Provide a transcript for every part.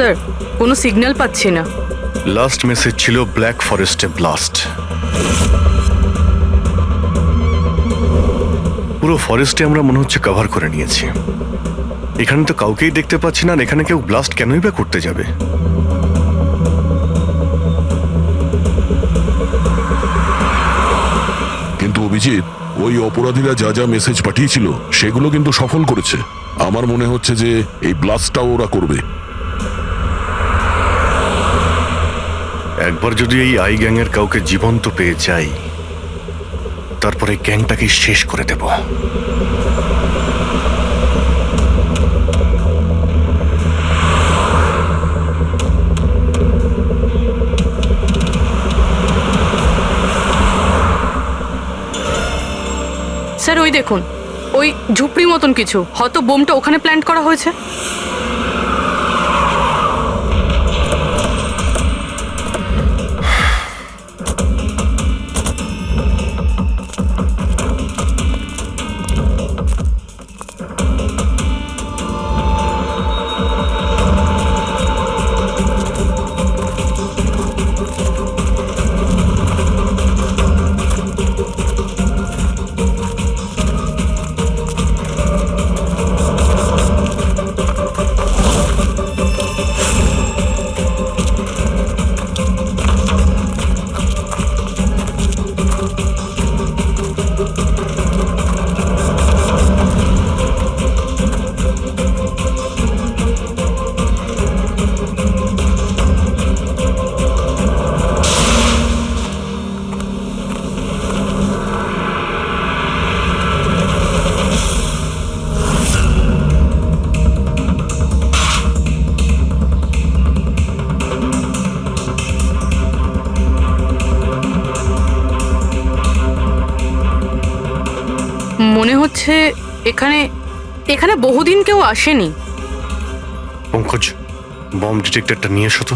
Sir, কোনো signal পাচ্ছি না। লাস্ট মেসেজ ছিল ব্ল্যাক ফরেস্টে ব্লাস্ট। পুরো ফরেস্টে আমরা মনে হচ্ছে কভার করে নিয়েছি। এখানে তো কাউকেই দেখতে পাচ্ছি না, আর এখানে কেউ ব্লাস্ট কেনই বা করতে যাবে? কিন্তু অভিজিৎ, ওই অপরাধীরা যা যা মেসেজ পাঠিয়েছিল সেগুলো কিন্তু সফল করেছে। আমার মনে হচ্ছে যে এই ব্লাস্টটাও ওরা করবে। একবার যদি এই আই গ্যাংয়ের কাউকে জীবন্ত পেয়ে যাই, তারপরে গ্যাংটাকে শেষ করে দেব। স্যার, ওই দেখুন, ওই ঝুপড়ি মতন কিছু, হয়তো বোমটা ওখানে প্ল্যান্ট করা হয়েছে। মনে হচ্ছে এখানে এখানে বহুদিন কেউ আসেনি। পঙ্কজ, বম ডিটেক্টরটা নিয়ে এসো তো।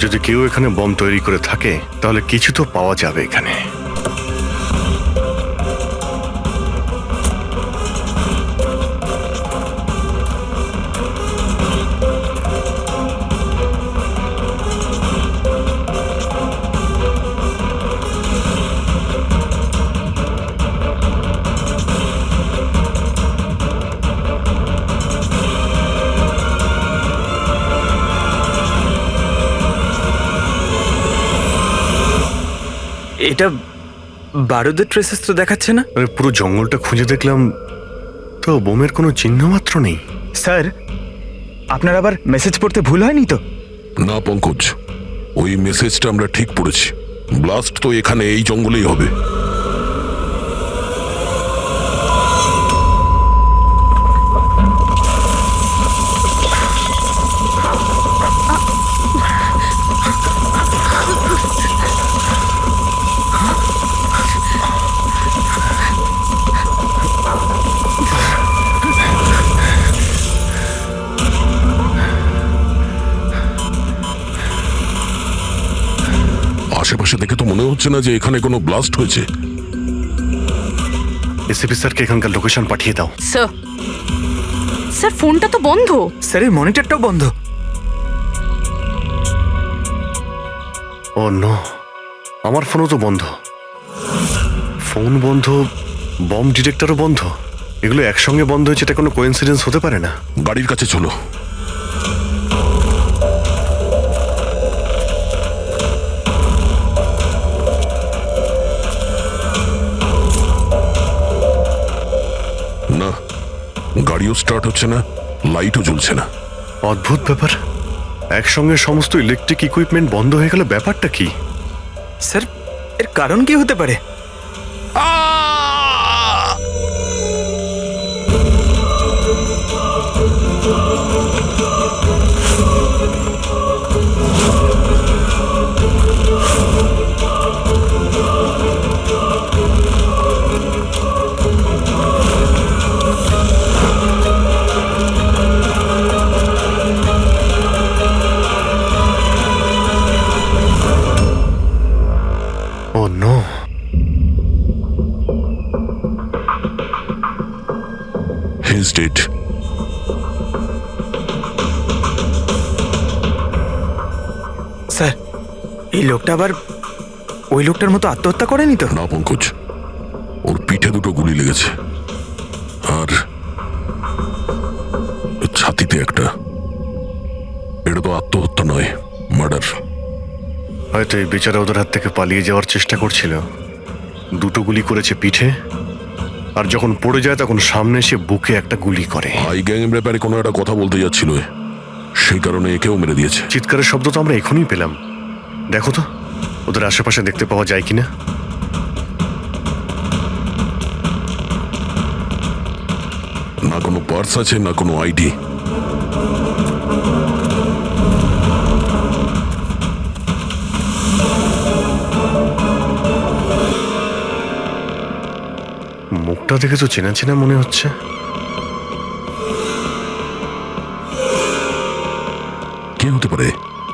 যদি কেউ এখানে বম তৈরি করে থাকে তাহলে কিছু তো পাওয়া যাবে এখানে। এটা বারুদের ট্রেসেস তো দেখাচ্ছে না। আরে পুরো জঙ্গলটা খুঁজে দেখলাম, তো বোমের কোনো চিহ্ন মাত্র নেই। স্যার, আপনার আবার মেসেজ পড়তে ভুল হয়নি তো? না পঙ্কজ, ওই মেসেজটা আমরা ঠিক পড়েছি। ব্লাস্ট তো এখানে এই জঙ্গলেই হবে। আশেপাশে দেখে তো মনে হচ্ছে না যে এখানে কোনো ব্লাস্ট হয়েছে। এসিপি স্যারকে এখানকার লোকেশন পাঠিয়ে দাও। স্যার, স্যার ফোনটা তো বন্ধ। স্যারের মনিটরটাও বন্ধ। ও নো, আমার ফোনও তো বন্ধ। ফোন বন্ধ, বম ডিটেক্টরও বন্ধ। এগুলো একসঙ্গে বন্ধ হয়েছে, এটা কোনো কোইন্সিডেন্স হতে পারে না। গাড়ির কাছে চলো। না, গাড়িও স্টার্ট হচ্ছে না, লাইটও জ্বলছে না। অদ্ভুত ব্যাপার, একসঙ্গে সমস্ত ইলেকট্রিক ইকুইপমেন্ট বন্ধ হয়ে গেল, ব্যাপারটা কি? স্যার, এর কারণ কি হতে পারে? Oh no. He's dead. এই লোকটা আবার ওই লোকটার মতো আত্মহত্যা করেনি তো? না পঙ্কজ, ওর পিঠে দুটো গুলি লেগেছে আর ছাতিতে একটা। এটা তো আত্মহত্যা নয়, মার্ডার। হয়তো এই বেচারা ওদের হাত থেকে পালিয়ে যাওয়ার চেষ্টা করছিল। দুটো গুলি করেছে পিঠে, আর যখন পড়ে যায় তখন সামনে এসে বুকে একটা গুলি করে। আই গ্যাং এর ব্যাপারে কোনো একটা কথা বলতে যাচ্ছিল, সেই কারণে একেও মেরে দিয়েছে। চিৎকারের শব্দ তো আমরা এখনই পেলাম। দেখো তো ওদের আশেপাশে দেখতে পাওয়া যায় কিনা। না কোনো পার্স আছে, না কোনো আইডি। মুখটা দেখে তো চেনা চেনা মনে হচ্ছে। কে হতে পারে?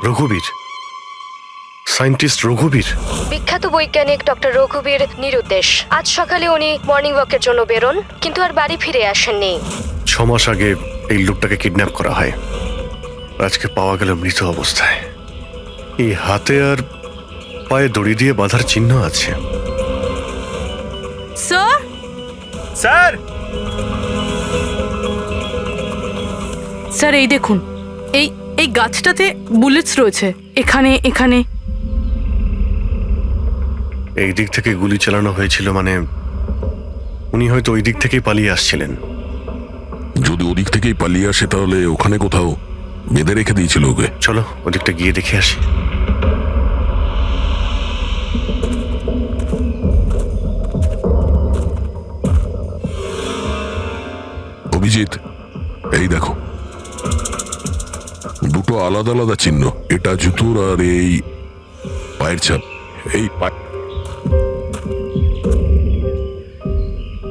রঘুবীর, সায়েন্টিস্ট রঘুবীর। বিখ্যাত বৈজ্ঞানিক ডক্টর রঘুবীর নিরুদ্দেশ। আজ সকালে উনি মর্নিং ওয়াকের জন্য বেরোন, কিন্তু আর বাড়ি ফিরে আসেননি। 6 মাস আগে এই লোকটাকে কিডন্যাপ করা হয়। আজকে পাওয়া গেল মৃত অবস্থায়। এই হাতে আর পায়ে দড়ি দিয়ে বাঁধার চিহ্ন আছে। Sir, sir! স্যার এই দেখুন, এই এই গাছটাতে বুলেটস রয়েছে। এখানে এখানে এই দিক থেকে গুলি চালানো হয়েছিল, মানে উনি হয়তো ওই দিক থেকেই পালিয়ে আসছিলেন। যদি ওদিক থেকেই পালিয়ে আসে তাহলে ওখানে কোথাও বেঁধে রেখে দিয়েছিল ওকে। চলো ওদিকটা গিয়ে দেখে আসি। অভিজিৎ, এই দেখো, দুটো আলাদা আলাদা চিহ্ন। এটা জুতোর আর এই পায়ের ছাপ।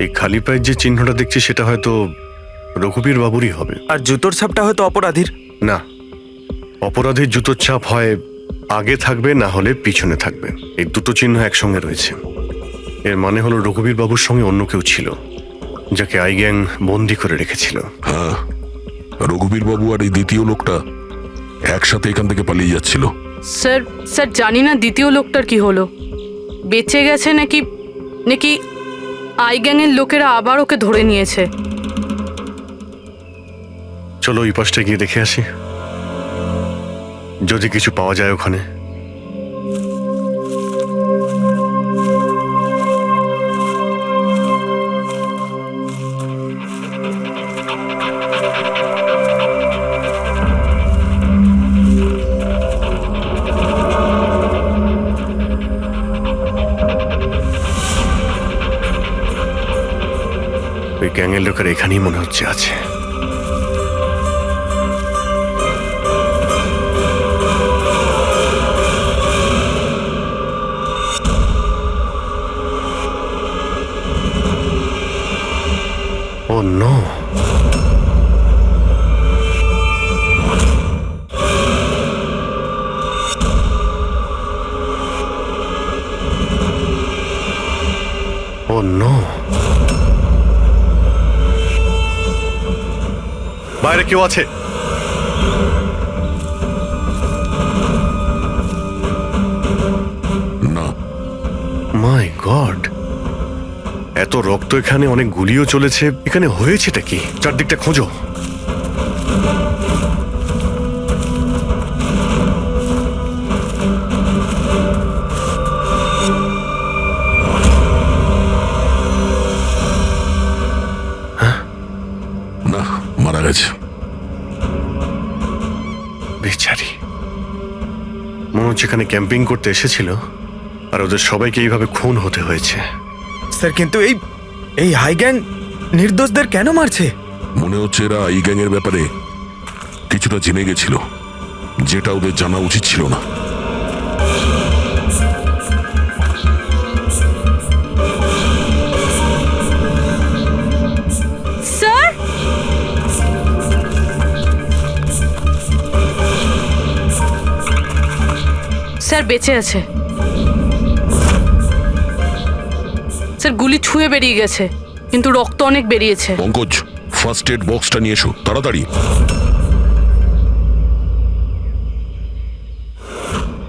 এই খালি পায়ের যে চিহ্নটা দেখছি সেটা হয়তো রঘুবীর বাবুরই হবে। আর জুতোর ছাপটা হয়তো অপরাধীর। না, অপরাধীর জুতোর ছাপ হয় আগে থাকবে, না হলে পিছনে থাকবে। এই দুটো চিহ্ন একসঙ্গে রয়েছে। এর মানে হলো রঘুবীর বাবুর সঙ্গে অন্য কেউ ছিল, যাকে আই গ্যাং বন্দি করে রেখেছিল। হ্যাঁ, রঘুবীর বাবু আর এই দ্বিতীয় লোকটা একসাথে এখান থেকে পালিয়ে যাচ্ছিল। স্যার, স্যার জানি না দ্বিতীয় লোকটার কি হলো। বেঁচে গেছে নাকি নাকি আই গ্যাংয়ের লোকেরা আবার ওকে ধরে নিয়েছে। চলো ওই পাশটা গিয়ে দেখে আসি, যদি কিছু পাওয়া যায় ওখানে। ওই গ্যাংয়ের লোকের এখানেই মনে হচ্ছে আছে। Oh no! Oh no! বাইরে কেউ আছে? না। মাই গড, এত রক্ত এখানে, অনেক গুলিও চলেছে। এখানে হয়েছেটা কি? চারদিকটা খোঁজো। না, মারা গেছে। বেচারি, মনে হচ্ছে এখানে ক্যাম্পিং করতে এসেছিল আর ওদের সবাইকে এইভাবে খুন হতে হয়েছে। স্যার কিন্তু এই হাই গ্যাং নির্দোষদের কেন মারছে? মনে হচ্ছে এরা এই গ্যাংয়ের ব্যাপারে কিছুটা জেনে গেছিল, যেটা ওদের জানা উচিত ছিল না। স্যার, স্যার বেঁচে আছে। স্যার গুলি ছুঁয়ে বেরিয়ে গেছে, কিন্তু রক্ত অনেক বেরিয়েছে। পঙ্কজ, ফার্স্ট এড বক্সটা নিয়ে এসো তাড়াতাড়ি।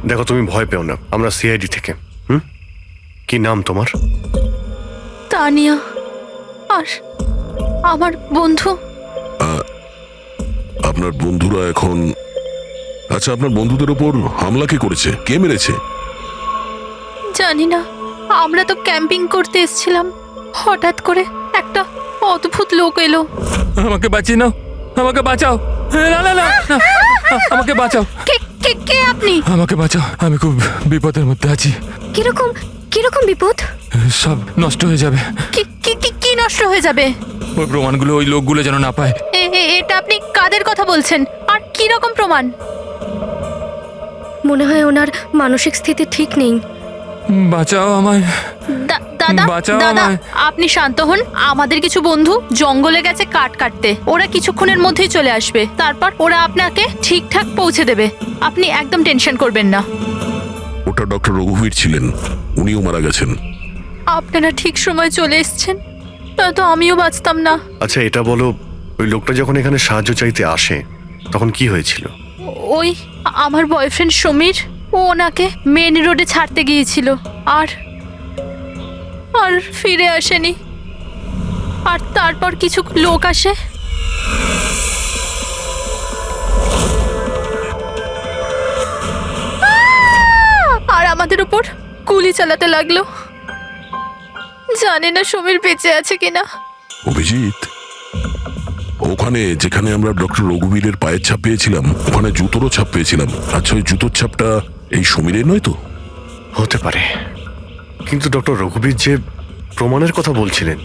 দেখো, তুমি ভয় পেও না, আমরা সিআইডি থেকে। কি নাম তোমার? তানিয়া। আর আমার বন্ধু। আপনার বন্ধুরা এখন, আচ্ছা আপনার বন্ধুদের উপর হামলা কে করেছে, কে মেরেছে? জানি না, আমরা তো ক্যাম্পিং করতে এসেছিলাম, হঠাৎ করে একটা অদ্ভুত লোক এলো। আমাকে বাঁচিয়ে নাও, আমাকে বাঁচাও। না না না না, আমাকে বাঁচাও, কে কে কে আপনি? আমাকে বাঁচাও, আমি খুব বিপদের মধ্যে আছি। কিরকম কিরকম বিপদ? সব নষ্ট হয়ে যাবে। কি কি কি কি নষ্ট হয়ে যাবে? ওই প্রমাণগুলো ওই লোকগুলো যেন না পায়। এটা আপনি কাদের কথা বলছেন, আর কি রকম প্রমাণ? মনে হয় ওনার মানসিক স্থিতি ঠিক নেই। বাঁচাও আমায়, দাদা বাঁচাও দাদা, আমায়। আপনি শান্ত হন। আমাদের কিছু বন্ধু জঙ্গলে গেছে কাঠ কাটতে, ওরা কিছুক্ষণের মধ্যেই চলে আসবে, তারপর ওরা আপনাকে ঠিকঠাক পৌঁছে দেবে। আপনি একদম টেনশন করবেন না। ওটা ডক্টর রঘুবীর ছিলেন, উনিও মারা গেছেন। আপনারা ঠিক সময় চলে এসেছেন, নয়তো আমিও বাঁচতাম না। আচ্ছা এটা বলো, ওই লোকটা যখন এখানে সাহায্য চাইতে আসে তখন কি হয়েছিল? ওই আমার বয়ফ্রেন্ড সমীর, ও ওনাকে মেন রোডে ছাড়তে গিয়েছিল, আর আর ফিরে আসেনি। আর তারপর কিছু লোক আসে, আর আমাদের উপর গুলি চালাতে লাগলো। জানি না সমীর বেঁচে আছে কিনা। অভিজিৎ, ওখানে যেখানে আমরা ডক্টর রঘুবীরের পায়ের ছাপ পেয়েছিলাম, ওখানে জুতোরও ছাপ পেয়েছিলাম। আচ্ছা ওই জুতোর ছাপটা এই সমীরের নয় তো? হতে পারে, কিন্তু ডক্টর রঘুবীর যে প্রমাণের কথা বলছিলেন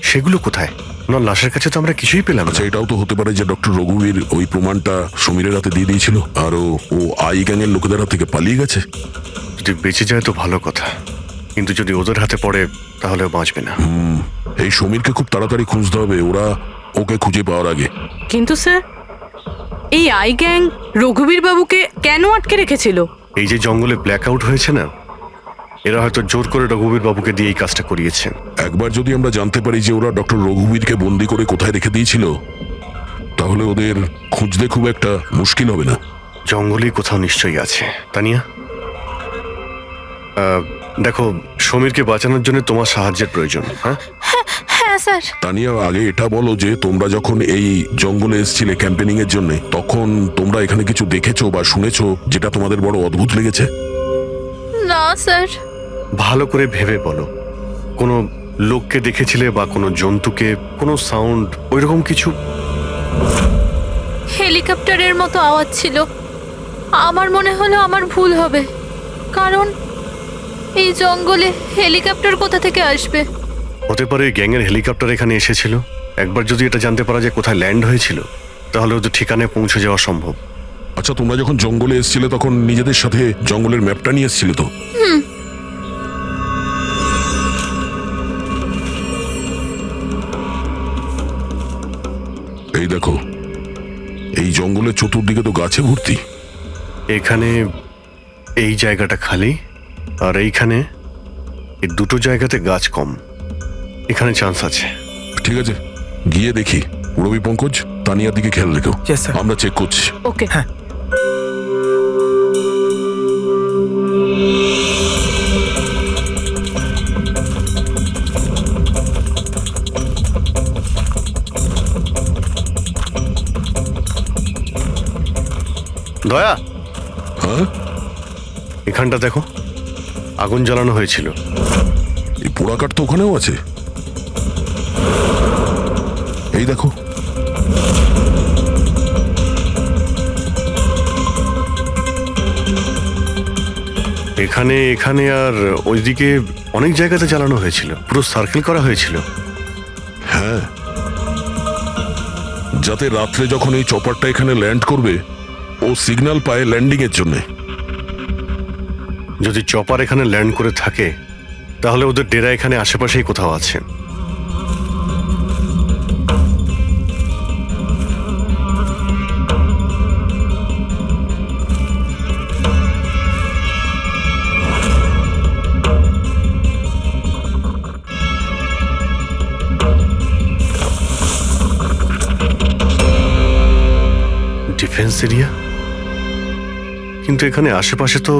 সেগুলো কোথায়? ওনার লাশের কাছে তো আমরা কিছুই পেলাম না। আচ্ছা এটাও তো হতে পারে যে ডক্টর রঘুবীর ওই প্রমাণটা সমীরের হাতে দিয়ে দিয়েছিল, আর ও আই গ্যাংয়ের লোকেদের হাত থেকে পালিয়ে গেছে। যদি বেঁচে যায় তো ভালো কথা, কিন্তু যদি ওদের হাতে পড়ে তাহলে বাঁচবে না। এই সমীরকে খুব তাড়াতাড়ি খুঁজতে হবে, ওরা ওকে খুঁজে পাওয়ার আগে। কিন্তু স্যার, এই আই গ্যাং রঘুবীর বাবুকে কেন আটকে রেখেছিল? এই যে জঙ্গলে ব্ল্যাক আউট হয়েছে না, এরা হয়তো জোর করে রঘুবীর বাবুকে দিয়ে এই কাজটা করিয়েছে। একবার যদি আমরা জানতে পারি যে ওরা ডক্টর রঘুবীরকে বন্দি করে কোথায় রেখে দিয়েছিল, তাহলে ওদের খুঁজতে খুব একটা মুশকিল হবে না। জঙ্গলেই কোথাও নিশ্চয়ই আছে। তানিয়া, দেখো, সমীরকে বাঁচানোর জন্য তোমার সাহায্যের প্রয়োজন। হ্যাঁ হ্যাঁ স্যার। তানিয়া, আগে এটা বলো যে তোমরা যখন এই জঙ্গলে এসেছিলে ক্যাম্পেনিং এর জন্য, তখন তোমরা এখানে কিছু দেখেছো বা শুনেছো যেটা তোমাদের বড় অদ্ভুত লেগেছে? না স্যার। ভালো করে ভেবে বলো, কোনো লোককে দেখেছিলে বা কোনো জন্তুকে, কোনো সাউন্ড, ওইরকম কিছু? হেলিকপ্টারের মতো আওয়াজ ছিল। আমার মনে হলো আমার ভুল হবে, কারণ এই জঙ্গলে হেলিকপ্টার কোথা থেকে আসবে? হতে পারে গ্যাংয়ের হেলিকপ্টার এখানে এসেছিল। একবার যদি এটা জানতে পারা যায় কোথায় ল্যান্ড হয়েছিল, তাহলে ওদের ঠিকানায় পৌঁছে যাওয়া সম্ভব। আচ্ছা তোমরা যখন জঙ্গলে এসেছিলে তখন নিজেদের সাথে জঙ্গলের ম্যাপটা নিয়ে এসেছিলে তো? এই দেখো, এই জঙ্গলের চতুর্দিকে তো গাছে ভর্তি। এখানে এই জায়গাটা খালি, আর এইখানে এই দুটো জায়গাতে গাছ কম। এখানে চান্স আছে। ঠিক আছে, গিয়ে দেখি। রবি, পঙ্কজ, তানিয়ার দিকে খেয়াল রেখো। Yes, sir. আমরা চেক করছি। ওকে। দয়া, হ্যাঁ, এখানটা দেখো, আগুন জ্বালানো হয়েছিল। এই পোড়াকাঠ তো ওখানেও আছে। এই দেখো, এখানে এখানে আর ওইদিকে অনেক জায়গাতে জ্বালানো হয়েছিল, পুরো সার্কেল করা হয়েছিল। হ্যাঁ, যাতে রাত্রে যখন এই চপারটা এখানে ল্যান্ড করবে, ও সিগন্যাল পায় ল্যান্ডিং এর জন্য। যদি চপার এখানে ল্যান্ড করে থাকে, তাহলে ওদের ডেরা এখানে আশেপাশেই কোথাও আছে। ডিফেন্স এরিয়া, কিন্তু এখানে আশেপাশে তো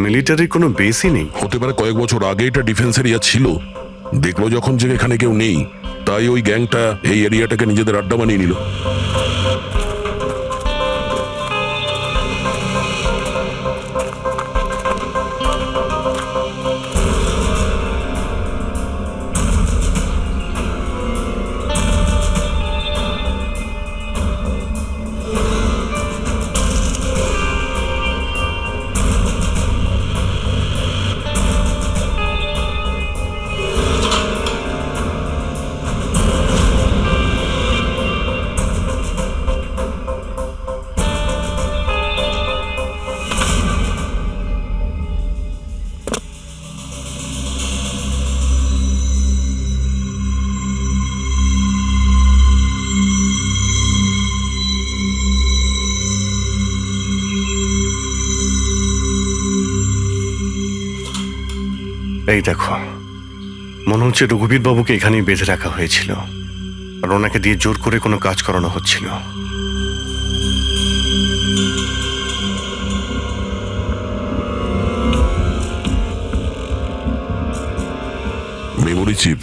মিলিটারির কোনো বেসই নেই। হতে পারে কয়েক বছর আগে এটা ডিফেন্স এরিয়া ছিল, দেখলো যখন যে এখানে কেউ নেই, তাই ওই গ্যাংটা এই এরিয়াটাকে নিজেদের আড্ডা বানিয়ে নিল। এই দেখো, মনে হচ্ছে রঘুবীর বাবুকে এখানেই বেঁধে রাখা হয়েছিল, আর ওনাকে দিয়ে জোর করে কোনো কাজ করানো হচ্ছিল। মেমোরি চিপ,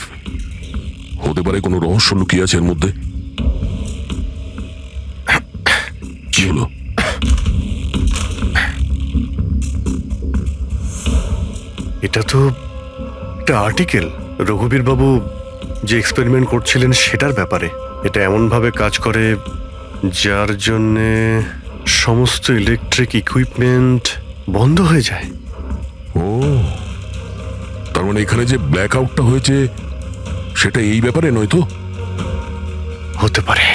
হতে পারে কোনো রহস্য লুকিয়ে আছে এর মধ্যে। কি হলো? এটা তো একটা আর্টিকেল, রঘুবীর বাবু যে এক্সপেরিমেন্ট করছিলেন সেটার ব্যাপারে। এটা এমনভাবে কাজ করে যার জন্যে সমস্ত ইলেকট্রিক ইকুইপমেন্ট বন্ধ হয়ে যায়। ও, তার মানে এখানে যে ব্ল্যাক আউটটা হয়েছে সেটা এই ব্যাপারে নয় তো? হতে পারে।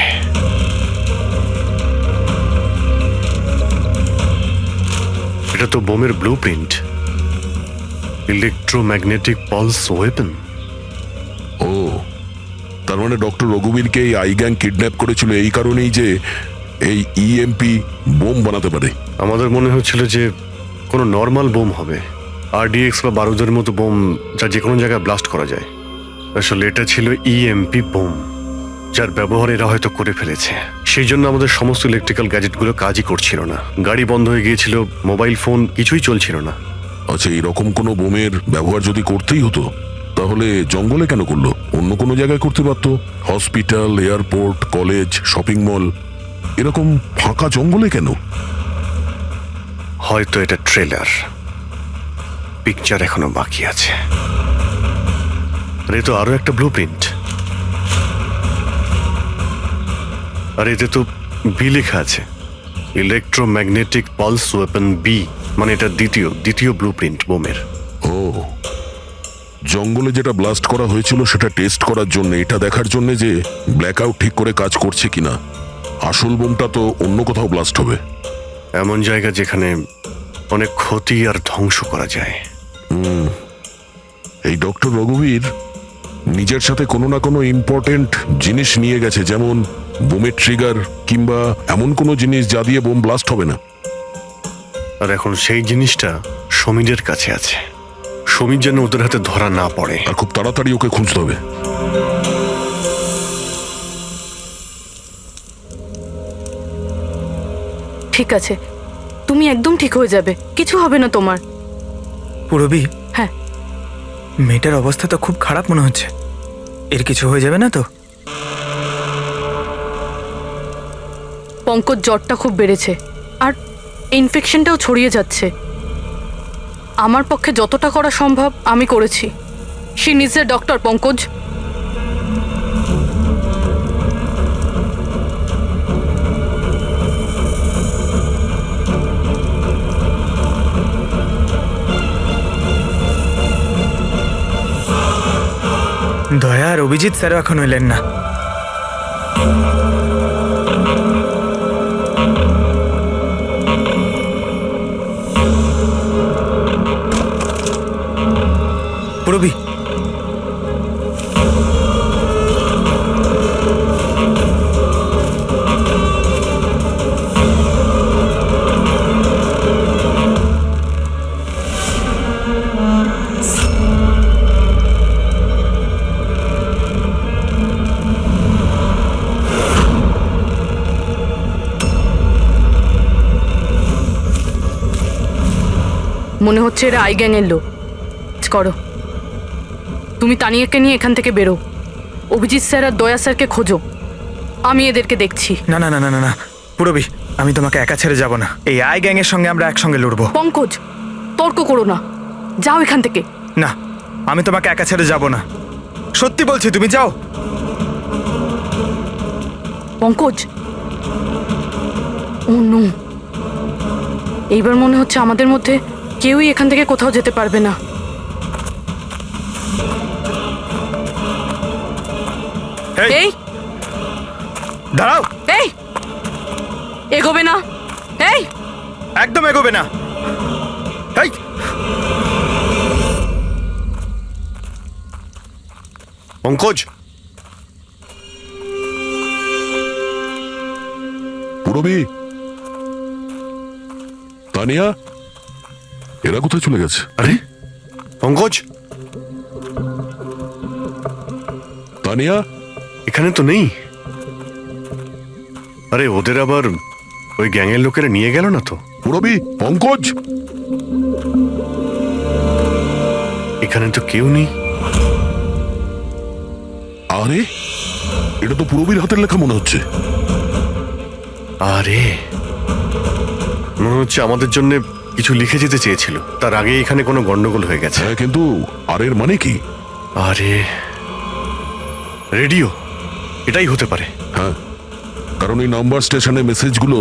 এটা তো বোমের blueprint, electromagnetic pulse weapon. ও, তার মানে ডক্টর রঘুবীরকে এই আই গ্যাং কিডন্যাপ করেছিল এই কারণেই যে এই ইএমপি বোম বানাতে পারে। আমাদের মনে হচ্ছিল যে কোনো নর্মাল বোম হবে, আরডিএক্স বা বারুদের মতো বোম যা যে কোনো জায়গায় ব্লাস্ট করা যায়। আসলে এটা ছিল ইএমপি বোম, যার ব্যবহার এরা হয়তো করে ফেলেছে। সেই জন্য আমাদের সমস্ত ইলেকট্রিক্যাল গ্যাজেটগুলো কাজই করছিল না, গাড়ি বন্ধ হয়ে গিয়েছিল, মোবাইল ফোন কিছুই চলছিল না। আচ্ছা, এরকম কোনো বোমের ব্যবহার যদি করতেই হতো তাহলে জঙ্গলে কেন করলো? অন্য কোনো জায়গায় করতে পারতো, hospital, airport, college, shopping mall, এরকম ফাঁকা জঙ্গলে কেন? হয়তো এটা ট্রেলার, পিকচার এখনো বাকি আছে। আর এ তো আরো একটা ব্লু প্রিন্ট, আর এতে তো বি লেখা আছে, ইলেকট্রোম্যাগনেটিক পালস ওয়েপন বি, মানে এটা দ্বিতীয় ব্লু প্রিন্ট বোমের। ও, জঙ্গলে যেটা ব্লাস্ট করা হয়েছিল সেটা টেস্ট করার জন্য, এটা দেখার জন্য যে ব্ল্যাক আউট ঠিক করে কাজ করছে কিনা। আসল বোমটা তো অন্য কোথাও ব্লাস্ট হবে। এমন জায়গা যেখানে অনেক ক্ষতি আর ধ্বংস করা যায়। এই ডক্টর রঘুবীর নিজের সাথে কোনো না কোনো ইম্পর্টেন্ট জিনিস নিয়ে গেছে, যেমন বোমের ট্রিগার কিংবা এমন কোনো জিনিস যা দিয়ে বোম ব্লাস্ট হবে না। আর এখন সেই জিনিসটা সমীরের কাছে আছে। সমীর যেন ওদের হাতে ধরা না পড়ে। আর খুব তাড়াতাড়ি ওকে খুঁজতে হবে। ঠিক আছে, তুমি একদম ঠিক হয়ে যাবে, কিছু হবে না তোমার। পুরবি, হ্যাঁ, মেয়েটার অবস্থা তো খুব খারাপ মনে হচ্ছে। এর কিছু হয়ে যাবে না তো? পঙ্কজ জ্বরটা খুব বেড়েছে আর ইনফেকশনটাও ছড়িয়ে যাচ্ছে। আমার পক্ষে যতটা করা সম্ভব আমি করেছি। She needs a doctor, Pankaj. দয়া আর অভিজিৎ স্যারও এখন এলেন না। পুরবি, মনে হচ্ছে এরা আই গ্যাংয়ের লোক। করো, তুমি তানিয়াকে নিয়ে এখান থেকে বেরো। অভিজিৎ স্যার আর দয়া স্যারকে খোঁজো, আমি এদেরকে দেখছি। না না না না না না পুরবি, আমি তোমাকে একা ছেড়ে যাব না। এই আই গ্যাংয়ের সঙ্গে আমরা একসঙ্গে লড়বো। পঙ্কজ, তর্ক করো না, যাও এখান থেকে। না, আমি তোমাকে একা ছেড়ে যাব না, সত্যি বলছি, তুমি যাও। পঙ্কজ, ও নো, এইবার মনে হচ্ছে আমাদের মধ্যে কেউই এখান থেকে কোথাও যেতে পারবে না। এই, এই দাঁড়াও, এই এগোবে না, এই একদম এগোবে না। এই, পঙ্কজ, পুরবি, তানিয়া, এরা কোথায় চলে গেছে? আরে পঙ্কজ, তানিয়া, এখানে তো নেই। আরে ওদের আবার ওই গ্যাংয়ের লোকেরা নিয়ে গেল না তো? পুরবি, পঙ্কজ, এখানে তো কেউ নেই। আরে এটা তো পুরবির হাতের লেখা মনে হচ্ছে। আরে মনে হচ্ছে আমাদের জন্য কিছু লিখে যেতে চেয়েছিল, তার আগে এখানে কোনো গন্ডগোল হয়ে গেছে। হ্যাঁ, কিন্তু আর এর মানে কি? আরে রেডিও, এটাই হতে পারে। হ্যাঁ, কারণ এই নাম্বার স্টেশনে মেসেজগুলো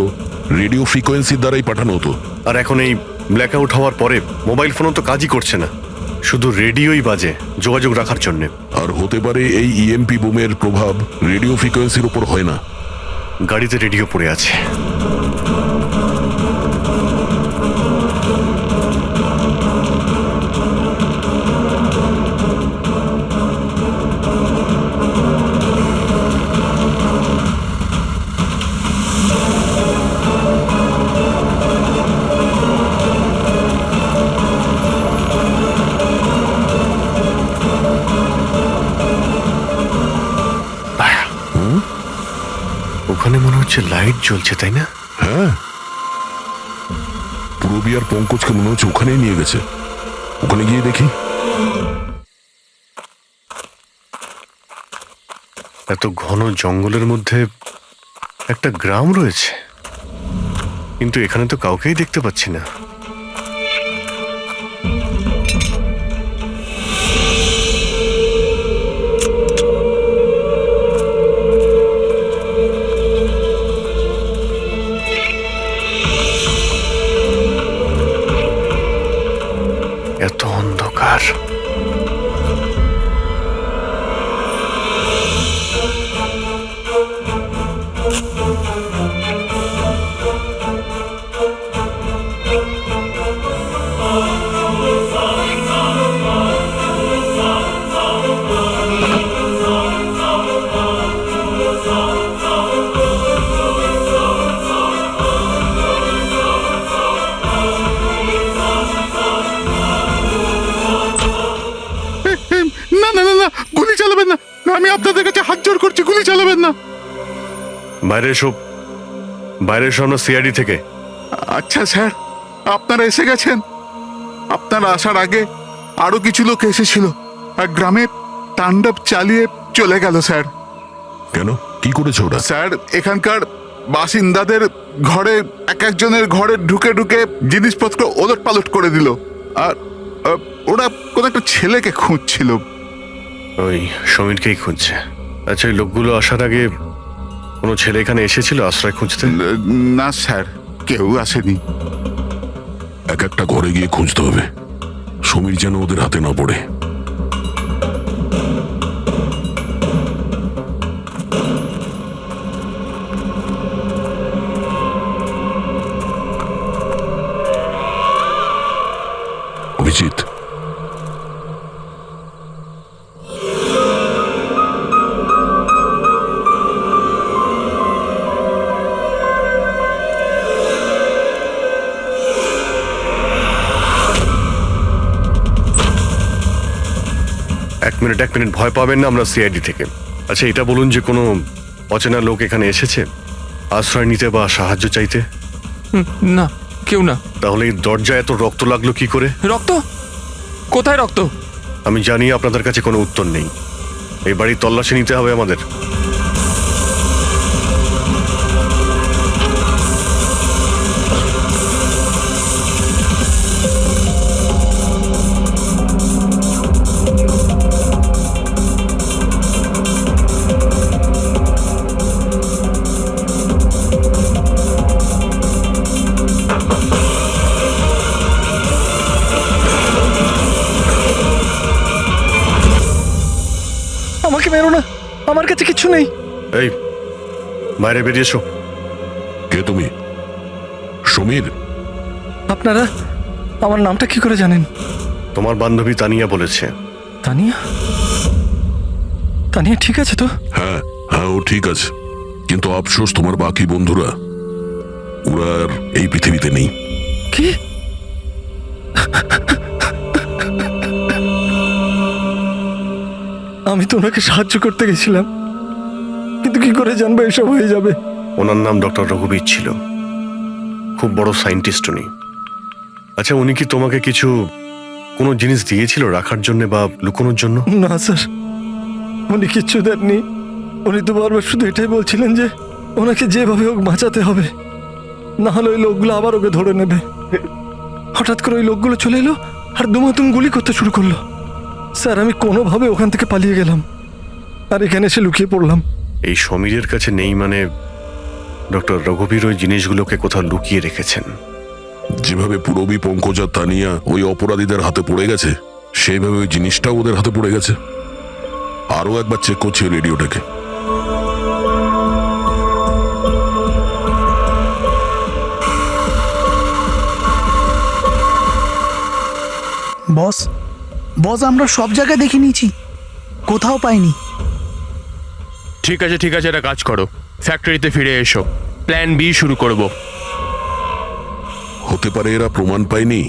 রেডিও ফ্রিকোয়েন্সির দ্বারাই পাঠানো হতো। আর এখন এই ব্ল্যাক আউট হওয়ার পরে মোবাইল ফোনও তো কাজই করছে না, শুধু রেডিওই বাজে যোগাযোগ রাখার জন্যে। আর হতে পারে এই ইএমপি বুমের প্রভাব রেডিও ফ্রিকোয়েন্সির উপর হয় না। গাড়িতে রেডিও পড়ে আছে। ওখানে মনে হচ্ছে লাইট জ্বলছে, তাই না? হ্যাঁ, পুরবি আর পঙ্কজকে মনে হচ্ছে ওখানেই নিয়ে গেছে। ওখানে গিয়ে দেখি। এত ঘন জঙ্গলের মধ্যে একটা গ্রাম রয়েছে, কিন্তু এখানে তো কাউকেই দেখতে পাচ্ছি না। এত অন্ধকার। না না না না, গুলি চালাবেন না, আমি আপনাদের কাছে হাত জোড় করছি, গুলি চালাবেন না। বাইরে এসো, বাইরে এসো, আমরা সিআইডি থেকে। আচ্ছা স্যার, আপনারা এসে গেছেন। আপনারা আসার আগে আরো কিছু লোক এসেছিল আর গ্রামে তাণ্ডব চালিয়ে চলে গেল স্যার। কেন, কি করেছে ওরা? স্যার, এখানকার বাসিন্দাদের ঘরে এক একজনের ঘরে ঢুকে ঢুকে জিনিসপত্র ওলট পালট করে দিল। আর ওরা কোনো একটা ছেলেকে খুঁজছিল। ওই সমীরকেই খুঁজছে। আচ্ছা, এই লোকগুলো আসার আগে কোনো ছেলে এখানে এসেছিল আশ্রয় খুঁজতে? না স্যার, কেউ আসেনি। এক একটা ঘরে গিয়ে খুঁজতে হবে, সমীর যেন ওদের হাতে না পড়ে। অভিজিৎ, এক মিনিট, ভয় পাবেন না, আমরা সিআইডি থেকে। আচ্ছা, এটা বলুন যে কোনো অচেনা লোক এখানে এসেছে আশ্রয় নিতে বা সাহায্য চাইতে? না কেউ না। তাহলে এই দরজায় এত রক্ত লাগলো কি করে? রক্ত? কোথায় রক্ত? আমি জানি আপনাদের কাছে কোনো উত্তর নেই। এই বাড়ির তল্লাশি নিতে হবে আমাদের। আমাকে মেরো না, আমার কাছে কিছু নেই। এই বাইরে বেরিয়ে এসো। কে তুমি? সমীর? আপনারা আমার নামটা কি করে জানেন? তোমার বান্ধবী তানিয়া বলেছে। তানিয়া? তানিয়া ঠিক আছে তো? হ্যাঁ হ্যাঁ, ও ঠিক আছে, কিন্তু আফসোস তোমার বাকি বন্ধুরা ওরা আর এই পৃথিবীতে নেই। কি? আমি তো ওনাকে সাহায্য করতে গেছিলাম, কিন্তু কি করে জানবো এসব হয়ে যাবে? ওনার নাম ডক্টর রঘুবীর ছিল, খুব বড় সায়েন্টিস্ট উনি। আচ্ছা, উনি কি তোমাকে কিছু কোনো জিনিস দিয়েছিল রাখার জন্য বা লুকোনোর জন্য? না স্যার, উনি কিচ্ছু দেননি। উনি তো বারবার শুধু এটাই বলছিলেন যে ওনাকে যেভাবে হোক বাঁচাতে হবে, না হলে ওই লোকগুলো আবার ওকে ধরে নেবে। হঠাৎ করে ওই লোকগুলো চলে এলো আর দুমাতুম গুলি করতে শুরু করলো। স্যার, আমি কোনোভাবে ওখান থেকে পালিয়ে গেলাম আর এখানে এসে লুকিয়ে পড়লাম। এই সমীরের কাছে নেই মানে ডক্টর রঘুবীর ওই জিনিসগুলোকে কোথাও লুকিয়ে রেখেছেন। যেভাবে পুরবী, পঙ্কজ আর তানিয়া ওই অপরাধীদের হাতে পড়ে গেছে, সেইভাবে ওই জিনিসটাও ওদের হাতে পড়ে গেছে। আরও একবার চেক করছি রেডিওটাকে। বস বস আমরা সব জায়গায় দেখে নিয়েছি, কোথাও পাইনি। ঠিক আছে ঠিক আছে, একটা কাজ করো, ফ্যাক্টরিতে ফিরে এসো, প্ল্যান বি শুরু করব। হতে পারে এরা প্রমাণ পায়নি,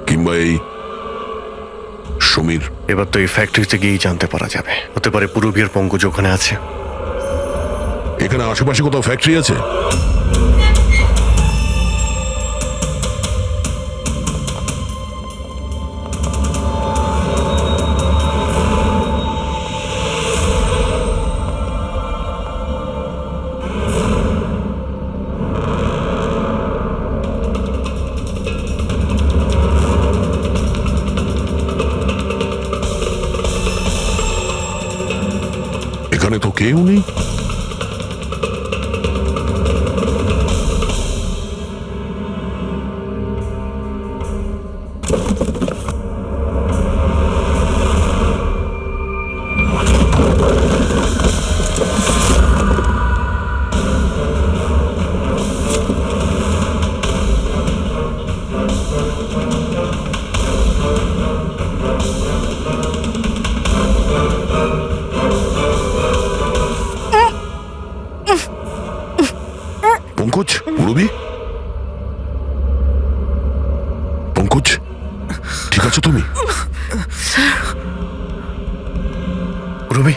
কিংবা এই সমীর। এবার তো এই ফ্যাক্টরিতে গিয়েই জানতে পারা যাবে। হতে পারে পুরবীর পঙ্কজ ওখানে আছে। এখানে আশেপাশে কোথাও ফ্যাক্টরি আছে? এখানে তো কেউ নেই। পঙ্কজ, পুরবী, পঙ্কজ, ঠিক আছো তুমি? পুরবী,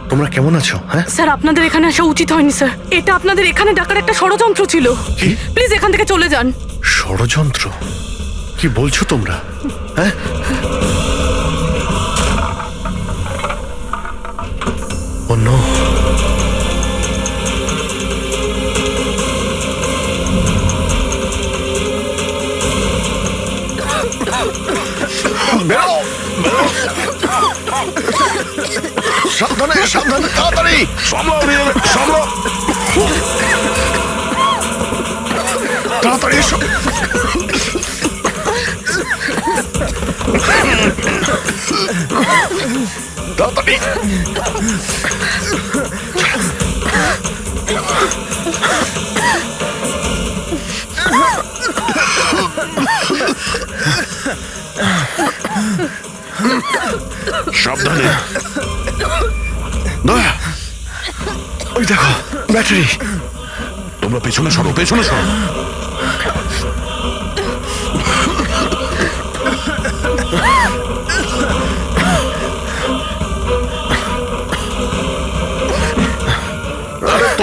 তোমরা কেমন আছো? হ্যাঁ স্যার, আপনাদের এখানে আসা উচিত হয়নি স্যার। এটা আপনাদের এখানে ডাকার একটা ষড়যন্ত্র ছিল। কি? প্লিজ এখান থেকে চলে যান। ষড়যন্ত্র? কি বলছো তোমরা? হ্যাঁ, ও নো। সাবধানে সাবধানে, তাড়াতাড়ি তাড়াতাড়ি এসো। তাড়াতাড়ি। সাবধানে। দয়া, ওই দেখো ব্যাটারি। তোমরা পেছনে সরো, পেছনে সরো।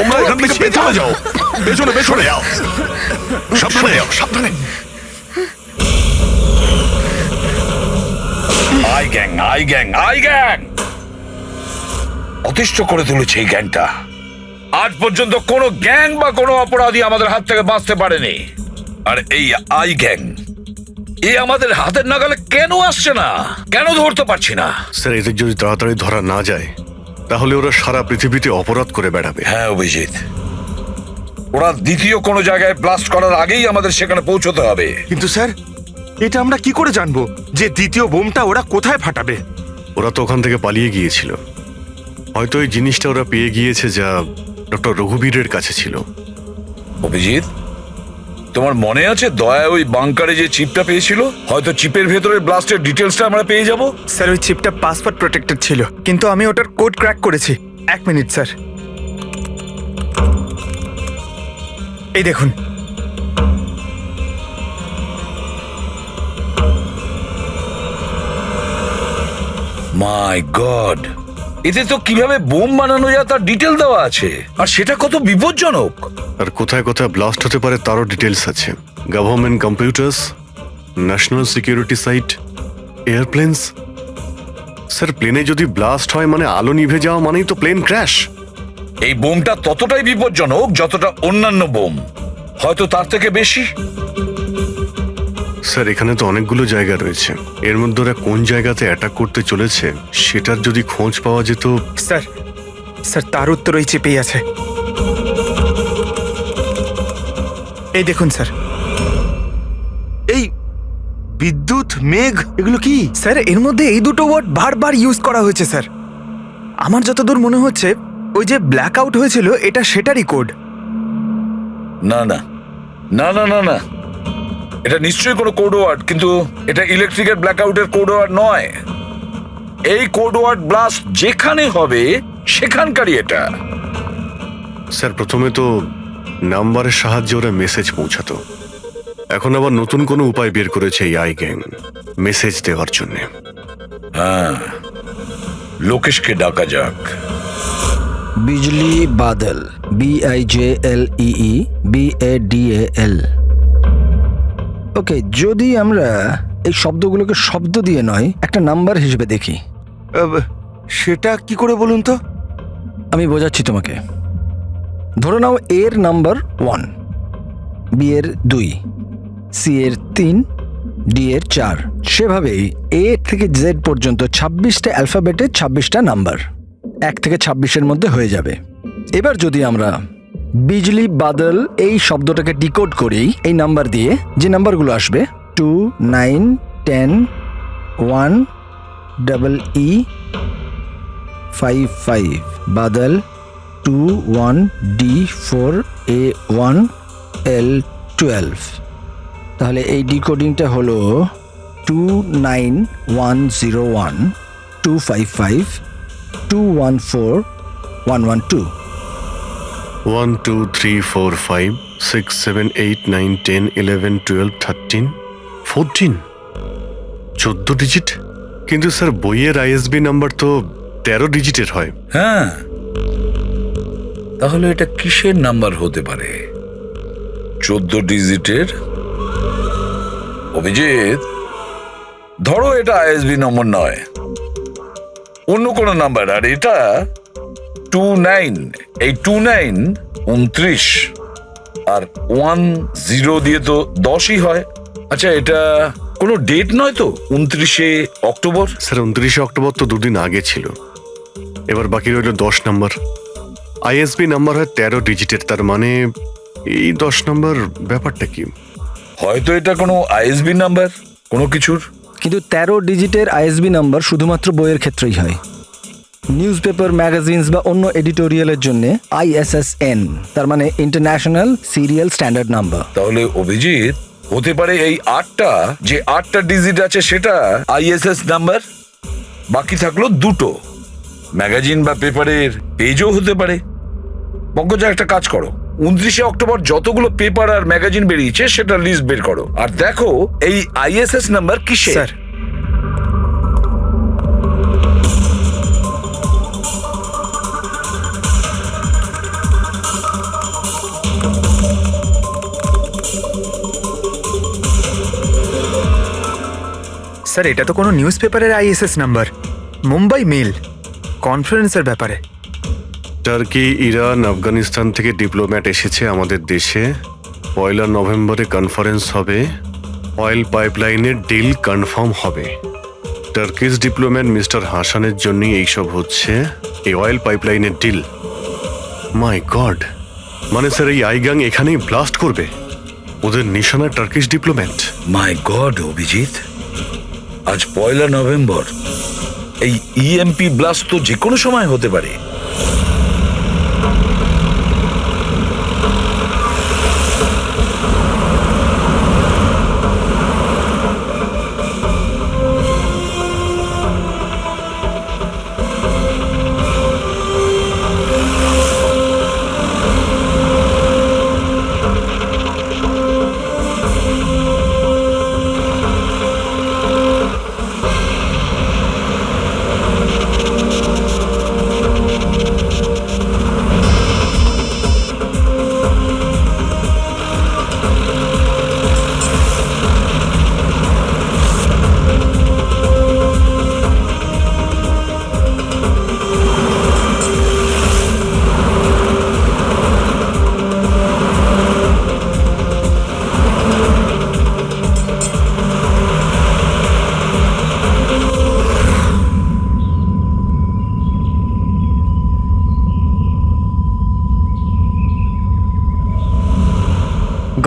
তোমরা এখান থেকে পেছনে যাও, পেছনে পেছনে যাও, সাবধানে যাও, সাবধানে। আই গ্যাং অতিষ্ঠ করে তুলেছে এই গ্যাংটা। আজ পর্যন্ত কোনো গ্যাং বা কোনো অপরাধী আমাদের হাত থেকে বাঁচতে পারেনি, আর এই আই গ্যাং এ আমাদের হাতের নাগালে কেন আসছে না, কেন ধরতে পারছি না? স্যার, এদের যদি তাড়াতাড়ি ধরা না যায় তাহলে ওরা সারা পৃথিবীতে অপরাধ করে বেড়াবে। হ্যাঁ অভিজিৎ, ওরা দ্বিতীয় কোনো জায়গায় ব্লাস্ট করার আগেই আমাদের সেখানে পৌঁছতে হবে। কিন্তু স্যার, এটা আমরা কি করে জানবো যে দ্বিতীয় বোমটা ওরা কোথায় ফাটাবে? ওরা তো ওখান থেকে পালিয়ে গিয়েছিল। হয়তো এই জিনিসটা ওরা পেয়ে গিয়েছে যা ডক্টর রঘুবীরের কাছে ছিল। অভিজিৎ, তোমার মনে আছে দয়া ওই বাংকারে যে চিপটা পেয়েছিল? হয়তো চিপের ভেতরে ব্লাস্টের ডিটেলসটা আমরা পেয়ে যাব। স্যার, ওই চিপটা পাসওয়ার্ড প্রোটেক্টেড ছিল, কিন্তু আমি ওটার কোড ক্র্যাক করেছি। 1 মিনিট স্যার, এই দেখুন। মাই গড, এতে তো কিভাবে বোম বানানো যায় তার ডিটেল দেওয়া আছে, আর সেটা কত বিপজ্জনক। আর কোথায় কোথায় ব্লাস্ট হতে পারে তারও ডিটেলস আছে। Government computers, national security site, airplanes. Sir, প্লেনে যদি ব্লাস্ট হয় মানে আলো নিভে যাওয়া মানেই তো প্লেন ক্র্যাশ। এই বোমটা ততটাই বিপজ্জনক যতটা অন্যান্য বোম, হয়তো তার থেকে বেশি। স্যার, এখানে তো অনেকগুলো জায়গা রয়েছে, এর মধ্যে ওরা কোন জায়গাতে অ্যাটাক করতে চলেছে সেটার যদি খোঁজ পাওয়া যেত। স্যার, স্যার তার উত্তর ওই চিপেই আছে। এই দেখুন স্যার, এই বিদ্যুৎ, মেঘ, এগুলো কি? স্যার, এর মধ্যে এই দুটো ওয়ার্ড বারবার ইউজ করা হয়েছে স্যার। আমার যতদূর মনে হচ্ছে ওই যে ব্ল্যাক আউট হয়েছিল এটা সেটারই কোড। না না না না না না, এটা নিশ্চয়ই কোনো কোড ওয়ার্ড, কিন্তু এটা ইলেকট্রিকের ব্ল্যাকআউটের কোড ওয়ার্ড নয়। এই কোড ওয়ার্ড ব্লাস্ট যেখানে হবে সেখানকারই এটা। স্যার, প্রথমে তো নাম্বারের সাহায্যে ওরা মেসেজ পৌঁছাতো, এখন আবার নতুন কোনো উপায় বের করেছে এই আই গ্যাং মেসেজ দেওয়ার জন্য। হ্যাঁ, লোকেশকে ডাকা যাক। বিজলি বাদল, BIJLEE BADAL। ওকে, যদি আমরা এই শব্দগুলোকে শব্দ দিয়ে নয় একটা নাম্বার হিসেবে দেখি। সেটা কি করে বলুন তো? আমি বোঝাচ্ছি তোমাকে। ধরে নাও এর নাম্বার 1, বি এর 2, সি এর 3, ডি এর 4। সেভাবেই এ থেকে জেড পর্যন্ত 26টা অ্যালফাবেটে 26টা নাম্বার 1 থেকে 26-এর মধ্যে হয়ে যাবে। এবার যদি আমরা বিজলি বাদল এই শব্দটাকে ডিকোড করি এই নাম্বার দিয়ে, যে নাম্বারগুলো আসবে 2, 9, 10, 1, EE, 5, 5, বাদল 2, 1, D, 4, A1, L, 12। তাহলে এই ডিকোডিংটা হলো 29101 255 214 112। 1 2 3 4 5 6 7 8 9 10 11 12 13 14 14 ডিজিট। কিন্তু স্যার, বইয়ের ISB নাম্বার তো 13 ডিজিটের হয়। হ্যাঁ, তাহলে এটা কিসের নাম্বার হতে পারে? 14 ডিজিটের? অভিজিৎ, ধরো এটা ISB নম্বর নয়, অন্য কোনো নাম্বার। আর এটা 29, এই 29 29, আর 10 দিয়ে তো 10ই হয়। আচ্ছা, এটা কোনো ডেট নয় তো? 29শে অক্টোবর? স্যার, 29শে অক্টোবর তো দুদিন আগে ছিল। এবার বাকি রইল 10 নাম্বার। ISB নাম্বার হয় 13 ডিজিটের, তার মানে এই 10 নাম্বার ব্যাপারটা কি? হয়তো এটা কোনো ISB নাম্বার কোনো কিছুর। কিন্তু 13 ডিজিটের ISB নাম্বার শুধুমাত্র বইয়ের ক্ষেত্রেই হয়। নিউজ পেপার, ম্যাগাজিনস বা অন্য এডিটোরিয়ালের জন্য ISSN, তার মানে ইন্টারন্যাশনাল সিরিয়াল স্ট্যান্ডার্ড নাম্বার। তাহলে অভিজিৎ, হতে পারে এই 8টা যে 8টা ডিজিট আছে সেটা ISS নাম্বার, বাকি থাকলো 2টো ম্যাগাজিন বা পেপারের পেজও হতে পারে। পঙ্কজা, একটা কাজ করো, 29শে অক্টোবর যতগুলো পেপার আর ম্যাগাজিন বেরিয়েছে সেটা লিস্ট বের করো, আর দেখো এই ISS নাম্বার কিসের। স্যার, স্যার এটা তো কোনো নিউজ পেপারের আইএসএস নাম্বার, মুম্বাই মেল, কনফারেন্সের ব্যাপারে। টার্কি, ইরান, আফগানিস্তান থেকে ডিপ্লোম্যাট এসেছে আমাদের দেশে। 1 নভেম্বরে কনফারেন্স হবে, অয়েল পাইপলাইনের ডিল কনফার্ম হবে। টার্কিশ ডিপ্লোম্যাট মিস্টার হাসানের জন্যই এইসব হচ্ছে, এই অয়েল পাইপলাইনের ডিল। মাই গড, মানে স্যার এই আইগাং এখানেই ব্লাস্ট করবে? ওদের নিশানা টার্কিশ ডিপ্লোম্যাট। মাই গড অভিজিৎ, আজ 1 নভেম্বর। এই ইএমপি ব্লাস্ট তো যে কোনো সময় হতে পারে।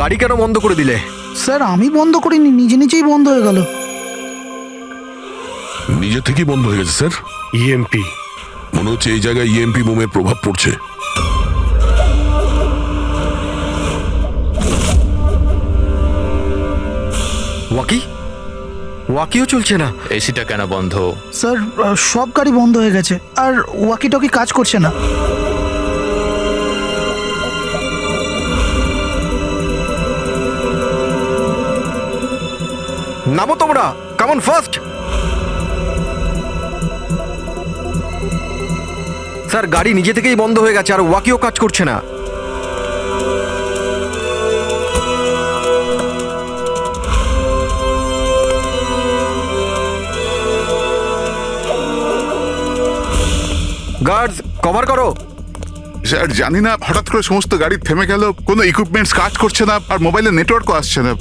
গাড়ি কেন বন্ধ করে দিলে? স্যার আমি বন্ধ করিনি, নিজে নিজেই বন্ধ হয়ে গেল। নিজে থেকেই বন্ধ হয়ে গেছে স্যার। ইএমপি মনে হচ্ছে এই জায়গায় ইএমপি বোমের প্রভাব পড়ছে। ওয়াকিও চলছে না। এসিটা কেন বন্ধ? স্যার সব গাড়ি বন্ধ হয়ে গেছে, আর ওয়াকি টকি কাজ করছে না। নামো তোমরা, কামন ফার্স্ট। স্যার গাড়ি নিজে থেকেই বন্ধ হয়ে গেছে আর ওয়াকিও কাজ করছে না। গার্ডস কভার করো। স্যার জানি না, হঠাৎ করে সমস্ত গাড়ি থেমে গেল, কোনো ইকুইপমেন্টস কাজ করছে না, আর মোবাইলে নেটওয়ার্কও আসছে না।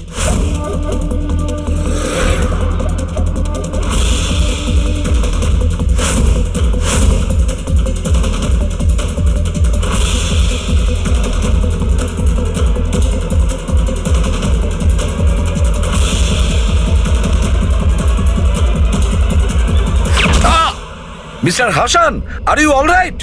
Mister Hasan, are you all right?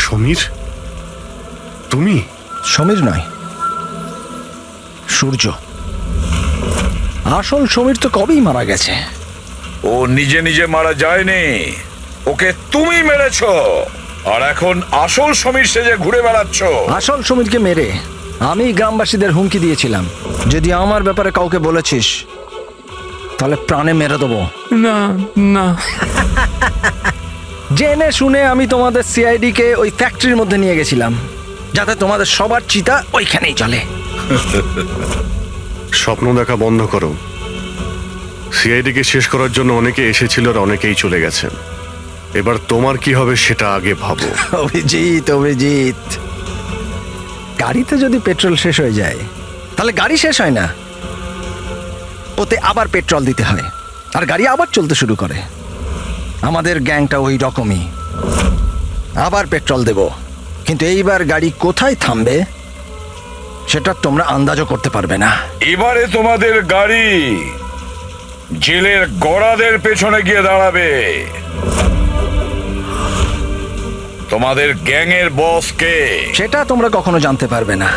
Sameer, তুমি? সমীর নয়, সূর্য। আসল সমীর তো কবেই মারা গেছে। ও নিজে নিজে মারা যায়নি, ওকে তুমি মেরেছো, আর এখন আসল সমীর সেজে ঘুরে বেড়াচ্ছ। আসল সমীরকে মেরে আমি গ্রামবাসীদের হুমকি দিয়েছিলাম, যদি আমার ব্যাপারে কাউকে বলেছিস তাহলে প্রাণে মেরে দেবো। না না, জেনে শুনে আমি তোমাদের সিআইডি কে ওই ফ্যাক্টরির মধ্যে নিয়ে গেছিলাম, যাতে তোমাদের সবার চিতা ওইখানেই চলে। স্বপ্ন দেখা বন্ধ করো। সিআইডিকে শেষ করার জন্য অনেকে এসেছিল আর অনেকেই চলে গেছেন। এবার তোমার কি হবে সেটা আগে ভাবো। অভিজিৎ, অভিজিৎ, গাড়িতে যদি পেট্রোল শেষ হয়ে যায় তাহলে গাড়ি শেষ হয় না, ওতে আবার পেট্রোল দিতে হয় আর গাড়ি আবার চলতে শুরু করে। আমাদের গ্যাংটা ওই রকমই, আবার পেট্রোল দেব, কিন্তু এইবার গাড়ি কোথায় থামবে সেটা তোমরা আন্দাজও করতে পারবে না। এবারে তোমাদের গাড়ি জেলের গড়াদের পেছনে গিয়ে দাঁড়াবে। তোমাদের গ্যাংয়ের বস কে সেটা তোমরা কখনো জানতে পারবে না।